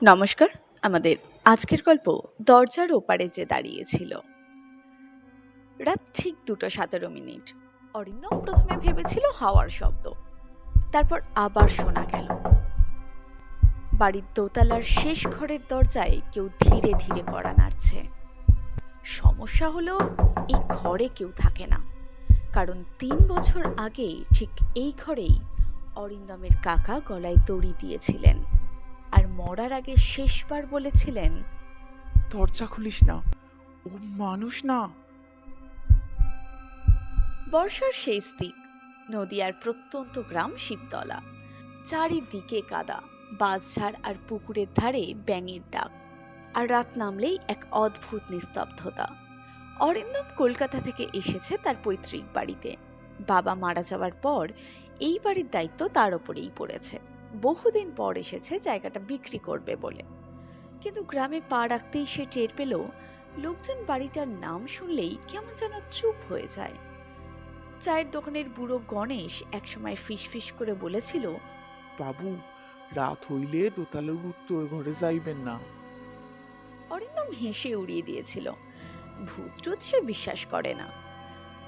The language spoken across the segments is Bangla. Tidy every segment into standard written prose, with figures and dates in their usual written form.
নমস্কার। আমাদের আজকের গল্প দরজার ওপারে যে দাঁড়িয়েছিল। রাত ঠিক 2:17। অরিন্দম প্রথমে ভেবেছিল হাওয়ার শব্দ, তারপর আবার শোনা গেল বাড়ির দোতলার শেষ ঘরের দরজায় কেউ ধীরে ধীরে কড়া নাড়ছে। সমস্যা হলো এই ঘরে কেউ থাকে না, কারণ 3 বছর আগে ঠিক এই ঘরেই অরিন্দমের কাকা গলায় দড়ি দিয়েছিলেন আর মরার আগে শেষবার বলেছিলেন, দরজা খুলিস না, ও মানুষ না। বর্ষার শেষ দিক, নদিয়ার প্রত্যন্ত গ্রাম শিবতলা। চারিদিকে কাদা, বাঁশঝাড় আর পুকুরের ধারে ব্যাঙের ডাক। আর রাত নামলেই এক অদ্ভুত নিস্তব্ধতা। অরিন্দম কলকাতা থেকে এসেছে তার পৈতৃক বাড়িতে। বাবা মারা যাওয়ার পর এই বাড়ির দায়িত্ব তার ওপরেই পড়েছে। বহুদিন পর এসেছে জায়গাটা বিক্রি করবে বলে। কিন্তু গ্রামে পা রাখতেই সে টের পেল লোকজন বাড়িটার নাম শুনলেই কেমন যেন চুপ হয়ে যায়। চায়ের দোকানের বুড়ো গণেশ একসময় ফিসফিস করে বলেছিল, বাবু, রাত হইলে দোতলার উত্তর ঘরে যাইবেন না। অরিন্দম হেসে উড়িয়ে দিয়েছিল। ভূত টুত সে বিশ্বাস করে না।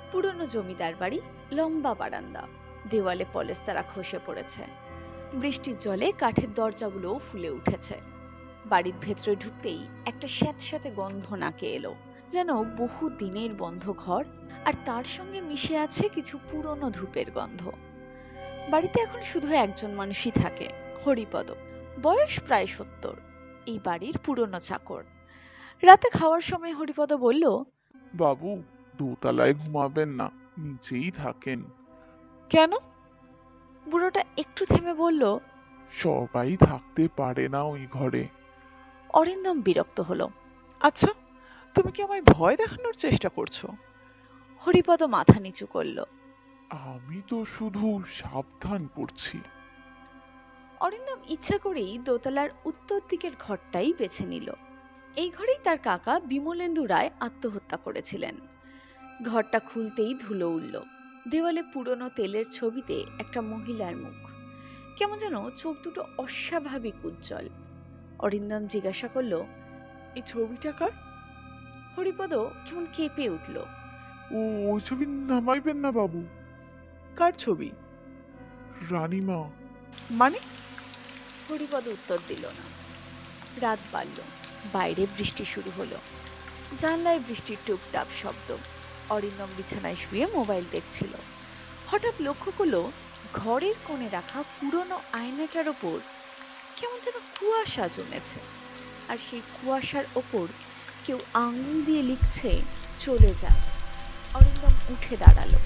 পুরনো জমিদার বাড়ি, লম্বা বারান্দা, দেওয়ালে পলেস্তারা খসে পড়েছে। বৃষ্টির জলে কাঠের দরজাগুলোও ফুলে উঠেছে। বাড়ির ভেতরে ঢুকতেই একটা স্যাঁতস্যাঁতে গন্ধ নাকে এলো, যেন বহু দিনের বন্ধ ঘর, আর তার সঙ্গে মিশে আছে কিছু পুরনো ধূপের গন্ধ। বাড়িতে এখন শুধু একজন মানুষই থাকে, হরিপদ। বয়স প্রায় 70, এই বাড়ির পুরনো চাকর। রাতে খাওয়ার সময় হরিপদ বলল, বাবু, দোতলায় ঘুমাবেন না, নিচেই থাকেন। কেন? বুড়োটা একটু থেমে বলল, সবাই থাকতে পারে না ওই ঘরে। অরিন্দম বিরক্ত হলো। আচ্ছা, তুমি কি আমায় ভয় দেখানোর চেষ্টা করছো? হরিপদ মাথা নিচু করল। আমি তো শুধু সাবধান করছি। অরিন্দম ইচ্ছা করেই দোতলার উত্তর দিকের ঘরটাই বেছে নিল। এই ঘরেই তার কাকা বিমলেন্দু রায় আত্মহত্যা করেছিলেন। ঘরটা খুলতেই ধুলো উঠল। দেওয়ালে পুরনো তেলের ছবিতে একটা মহিলার মুখ, কেমন যেন চোখ দুটো অস্বাভাবিক উজ্জ্বল। অরিন্দম জিজ্ঞাসা করল, এই ছবিটা কার? হরিপদ কেমন কেঁপে উঠল। ওই ছবি নামাইবেন না বাবু। কার ছবি? রানীমা। মানে? হরিপদ উত্তর দিল না। রাত বাড়ল, বাইরে বৃষ্টি শুরু হলো। জানলায় বৃষ্টির টুপটাপ শব্দ। অরিন্দম বিছানায় শুয়ে মোবাইল দেখছিল। হঠাৎ লক্ষ্য করলো ঘরের কোণে রাখা পুরনো আয়নাটার ওপর কেমন যেন কুয়াশা জমেছে, আর সেই কুয়াশার ওপর কেউ আঙুল দিয়ে লিখছে, চলে যা। অরিন্দম উঠে দাঁড়ালো।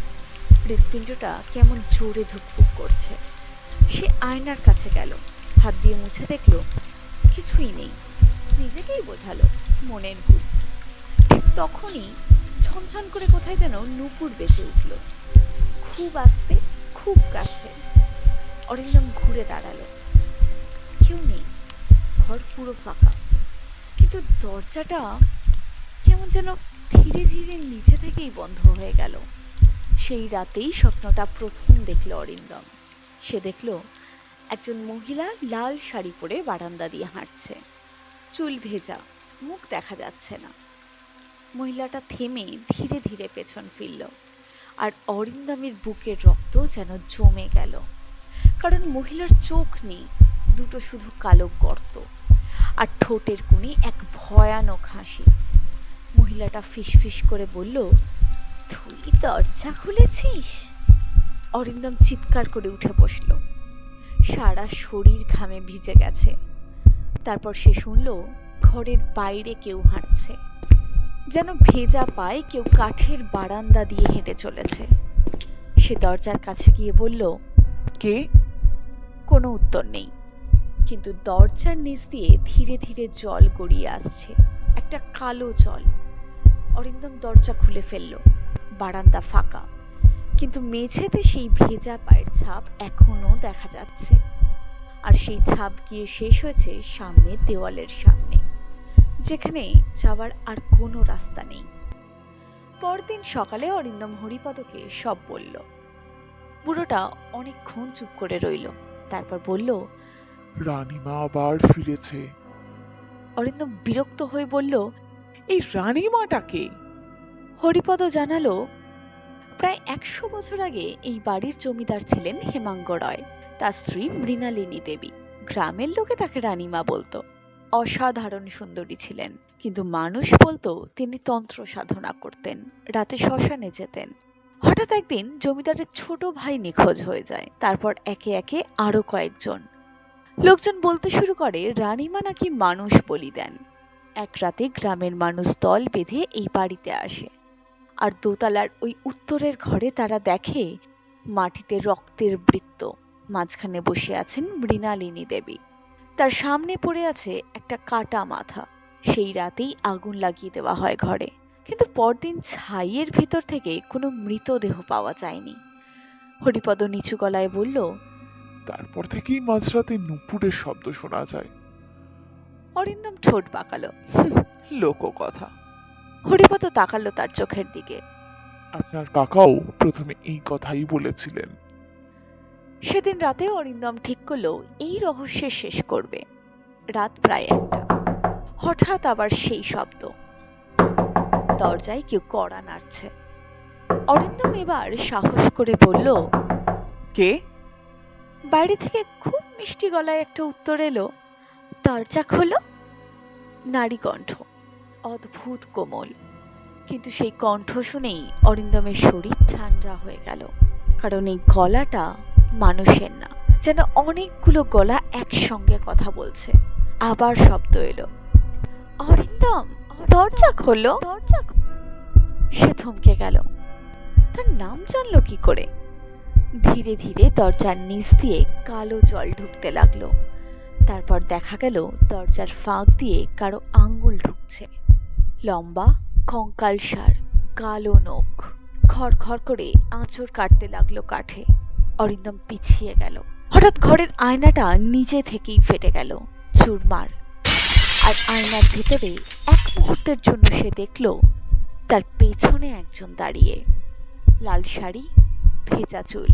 হৃৎপিণ্ডটা কেমন জোরে ধুকপুক করছে। সে আয়নার কাছে গেল, হাত দিয়ে মুছে দেখলো কিছুই নেই। নিজেকেই বোঝালো মনের ভুল। ঠিক তখনই ছনছন করে কোথায় যেন নূপুর বেঁচে উঠল, খুব আস্তে, খুব কাছে। অরিন্দম ঘুরে দাঁড়ালো। কেউ নেই, ঘর পুরো ফাঁকা। কিন্তু দরজাটা কেমন যেন ধীরে ধীরে নিচে থেকেই বন্ধ হয়ে গেল। সেই রাতেই স্বপ্নটা প্রথম দেখল অরিন্দম। সে দেখল একজন মহিলা লাল শাড়ি পরে বারান্দা দিয়ে হাঁটছে। চুল ভেজা, মুখ দেখা যাচ্ছে না। মহিলাটা থেমে ধীরে ধীরে পেছন ফিরল, আর অরিন্দমের বুকের রক্ত যেন জমে গেল। কারণ মহিলার চোখ নেই, দুটো শুধু কালো গর্ত, আর ঠোঁটের কোণে এক ভয়ানক হাসি। মহিলাটা ফিসফিস করে বলল, তুই দরজা খুলেছিস? অরিন্দম চিৎকার করে উঠে বসল। সারা শরীর ঘামে ভিজে গেছে। তারপর সে শুনল ঘরের বাইরে কেউ হাঁটছে, যেন ভেজা পায়ে কেউ কাঠের বারান্দা দিয়ে হেঁটে চলেছে। সে দরজার কাছে গিয়ে বলল, কে? কোনো উত্তর নেই, কিন্তু দরজার নিচ দিয়ে ধীরে ধীরে জল গড়িয়ে আসছে, একটা কালো জল। অরিন্দম দরজা খুলে ফেলল। বারান্দা ফাঁকা, কিন্তু মেঝেতে সেই ভেজা পায়ের ছাপ এখনো দেখা যাচ্ছে। আর সেই ছাপ গিয়ে শেষ হয়েছে সামনের দেওয়ালের সামনে, যেখানে যাওয়ার আর কোনো রাস্তা নেই। পরদিন সকালে অরিন্দম হরিপদকে সব বলল। বুড়োটা অনেকক্ষণ চুপ করে রইল, তারপর বলল, রানীমা আবার ফিরেছে। অরিন্দম বিরক্ত হয়ে বলল, এই রানীমাটাকে? হরিপদ জানালো, প্রায় 100 বছর আগে এই বাড়ির জমিদার ছিলেন হেমাঙ্গ রয়। তার স্ত্রী মৃণালিনী দেবী। গ্রামের লোকে তাকে রানীমা বলতো। অসাধারণ সুন্দরী ছিলেন, কিন্তু মানুষ বলতো তিনি তন্ত্র সাধনা করতেন, রাতে শ্মশানে যেতেন। হঠাৎ একদিন জমিদারের ছোট ভাই নিখোঁজ হয়ে যায়। তারপর একে একে আরো কয়েকজন। লোকজন বলতে শুরু করে রানীমা নাকি মানুষ বলি দেন। এক রাতে গ্রামের মানুষ দল বেঁধে এই বাড়িতে আসে, আর দোতলার ওই উত্তরের ঘরে তারা দেখে মাটিতে রক্তের বৃত্ত, মাঝখানে বসে আছেন মৃণালিনী দেবী। তার সামনে পড়ে আছে একটা কাটা মাথা। সেই রাতেই আগুন লাগিয়ে দেওয়া হয় ঘরে, কিন্তু পরদিন ছাইয়ের ভিতর থেকে কোনো মৃতদেহ পাওয়া যায়নি। হরিপদ নিচু গলায় বলল, তারপর থেকেই মাঝরাতে নুপুরের শব্দ শোনা যায়। অরিন্দম ঠোঁট বাঁকালো। লোককথা। হরিপদ তাকালো তার চোখের দিকে। আপনার কাকাও প্রথমে এই কথাই বলেছিলেন। সেদিন রাতে অরিন্দম ঠিক করলো এই রহস্যে শেষ করবে। রাত প্রায় 1টা। হঠাৎ আবার সেই শব্দ। দরজায় কেউ কড়া নাড়ছে। অরিন্দম এবার সাহস করে বলল, কে? বাইরে থেকে খুব মিষ্টি গলায় একটা উত্তর এলো, দরজা খোলো। নারী কণ্ঠ, অদ্ভুত কোমল। কিন্তু সেই কণ্ঠ শুনেই অরিন্দমের শরীর ঠান্ডা হয়ে গেল, কারণ এই গলাটা মানুষের না, যেন অনেকগুলো গলা একসঙ্গে কথা বলছে। আবার শব্দ এলো, অরিন্দম দরজা খোলো। সে থমকে গেল। তার নাম জানলো কি করে? ধীরে ধীরে দরজার নিচ দিয়ে কালো জল ঢুকতে লাগলো। তারপর দেখা গেল দরজার ফাঁক দিয়ে কারো আঙ্গুল ঢুকছে। লম্বা, কঙ্কালসার, কালো নখ। খড়খড় করে আঁচড় কাটতে লাগলো কাঠে। অরিন্দম পিছিয়ে গেল। হঠাৎ ঘরের আয়নাটা নিজে থেকেই ফেটে গেল, চুরমার। আর আয়নার ভিতরে এক মুহূর্তের জন্য সে দেখল তার পেছনে একজন দাঁড়িয়ে, লাল শাড়ি, ভেজা চুল।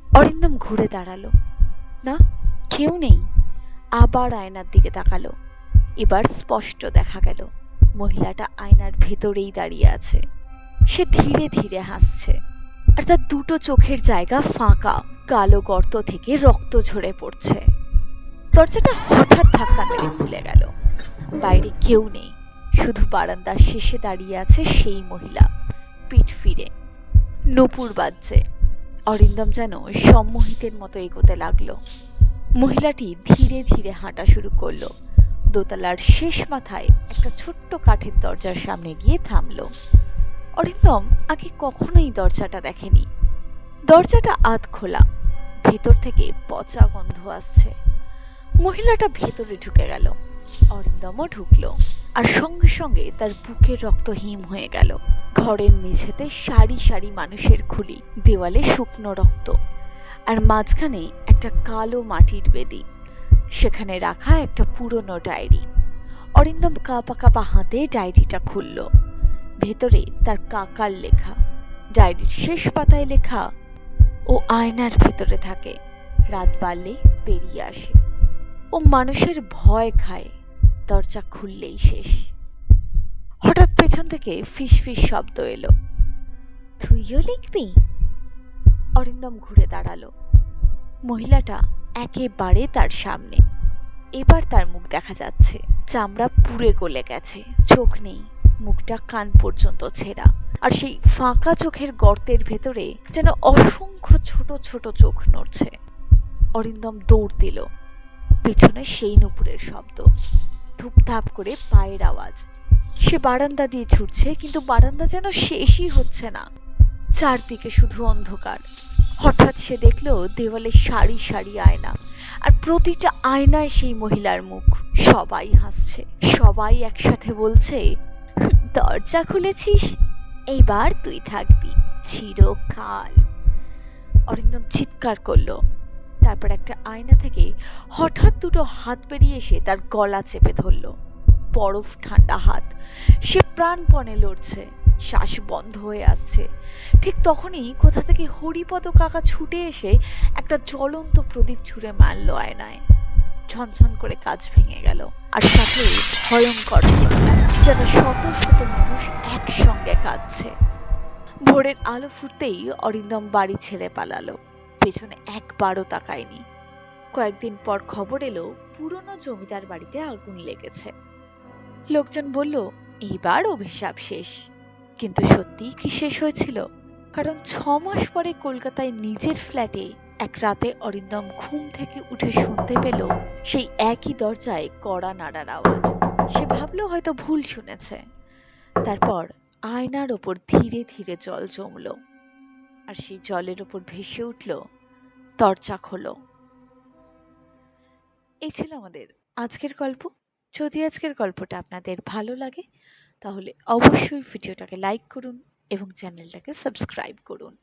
অরিন্দম ঘুরে দাঁড়ালো। না, কেউ নেই। আবার আয়নার দিকে তাকালো। এবার স্পষ্ট দেখা গেল মহিলাটা আয়নার ভেতরেই দাঁড়িয়ে আছে। সে ধীরে ধীরে হাসছে, আর তার দুটো চোখের জায়গা ফাঁকা। কালো গর্ত থেকে রক্ত ঝরে পড়ছে। দরজাটা হঠাৎ ধাক্কা মেরে খুলে গেল। বাইরে কেউ নেই, শুধু বারান্দার শেষে দাঁড়িয়ে আছে সেই মহিলা, পিঠ ফিরে। নূপুর বাজছে। অরিন্দম যেন সম্মোহিতের মতো এগোতে লাগলো। মহিলাটি ধীরে ধীরে হাঁটা শুরু করলো। দোতলার শেষ মাথায় একটা ছোট্ট কাঠের দরজার সামনে গিয়ে থামলো। অরিন্দম আগে কখনোই দরজাটা দেখেনি। দরজাটা আধ খোলা, ভেতর থেকে পচা গন্ধ আসছে। মহিলাটা ভেতরে ঢুকে গেল। অরিন্দমও ঢুকলো, আর সঙ্গে সঙ্গে তার বুকের রক্ত হিম হয়ে গেল। ঘরের মেঝেতে সারি সারি মানুষের খুলি, দেওয়ালে শুকনো রক্ত, আর মাঝখানে একটা কালো মাটির বেদি। সেখানে রাখা একটা পুরনো ডায়েরি। অরিন্দম কাঁপা কাঁপা হাতে ডায়েরিটা খুলল। ভেতরে তার কাকার লেখা। ডায়েরির শেষ পাতায় লেখা, ও আয়নার ভেতরে থাকে, রাত বাড়লে বেরিয়ে আসে। ও মানুষের ভয় খায়, দরজা খুললেই শেষ। হঠাৎ পেছন থেকে ফিস ফিস শব্দ এলো। তুইও লিখবি? অরিন্দম ঘুরে দাঁড়ালো। মহিলাটা একেবারে তার সামনে। এবার তার মুখ দেখা যাচ্ছে। চামড়া পুড়ে গলে গেছে, চোখ নেই, মুখটা কান পর্যন্ত ছেঁড়া। আর সেই ফাঁকা চোখের গর্তের ভেতরে যেন অসংখ্য ছোট ছোট চোখ নড়ছে। অরিন্দম দৌড় দিল। পেছনে সেই নুপুরের শব্দ, ধুপধাপ করে পায়ের আওয়াজ। সে বারান্দা দিয়ে ছুটছে, কিন্তু বারান্দা যেন শেষই হচ্ছে না। চারদিকে শুধু অন্ধকার। হঠাৎ সে দেখলো দেওয়ালে সারি সারি আয়না, আর প্রতিটা আয়নায় সেই মহিলার মুখ। সবাই হাসছে, সবাই একসাথে বলছে, দরজা খুলেছিস, এইবার তুই থাকবি চিরকাল। অরিন্দম চিৎকার করলো। তারপর একটা আয়না থেকে হঠাৎ দুটো হাত বেরিয়ে এসে তার গলা চেপে ধরলো। বরফ ঠান্ডা হাত। সে প্রাণপণে লড়ছে, শ্বাস বন্ধ হয়ে আসছে। ঠিক তখনই কোথা থেকে হরিপদ কাকা ছুটে এসে একটা জ্বলন্ত প্রদীপ ছুঁড়ে মারল আয়নায়। ঝনঝন করে কাঁচ ভেঙে গেল, আর সাথে ভয়ঙ্কর চিৎকার, যেন শত শত মানুষ একসঙ্গে কাঁদছে। ভোরের আলো ফুটতেই অরিন্দম বাড়ি ছেড়ে পালালো, পেছনে একবারও তাকায়নি। কয়েকদিন পর খবর এলো পুরনো জমিদার বাড়িতে আগুন লেগেছে। লোকজন বলল এইবার অভিশাপ শেষ, কিন্তু সত্যিই কি শেষ হয়েছিল? কারণ 6 মাস পরে কলকাতায় নিজের ফ্ল্যাটে এক রাতে অরিন্দম ঘুম থেকে উঠে শুনতে পেল সেই একই দরজায় কড়া নাড়ার আওয়াজ। সে ভাবলো হয়তো ভুল শুনেছে। তারপর আয়নার ওপর ধীরে ধীরে জল জমলো, আর সেই জলের ওপর ভেসে উঠল দরজা খোলো। এই ছিল আমাদের আজকের গল্প। যদি আজকের গল্পটা আপনাদের ভালো লাগে তাহলে অবশ্যই ভিডিওটাকে লাইক করুন এবং চ্যানেলটাকে সাবস্ক্রাইব করুন।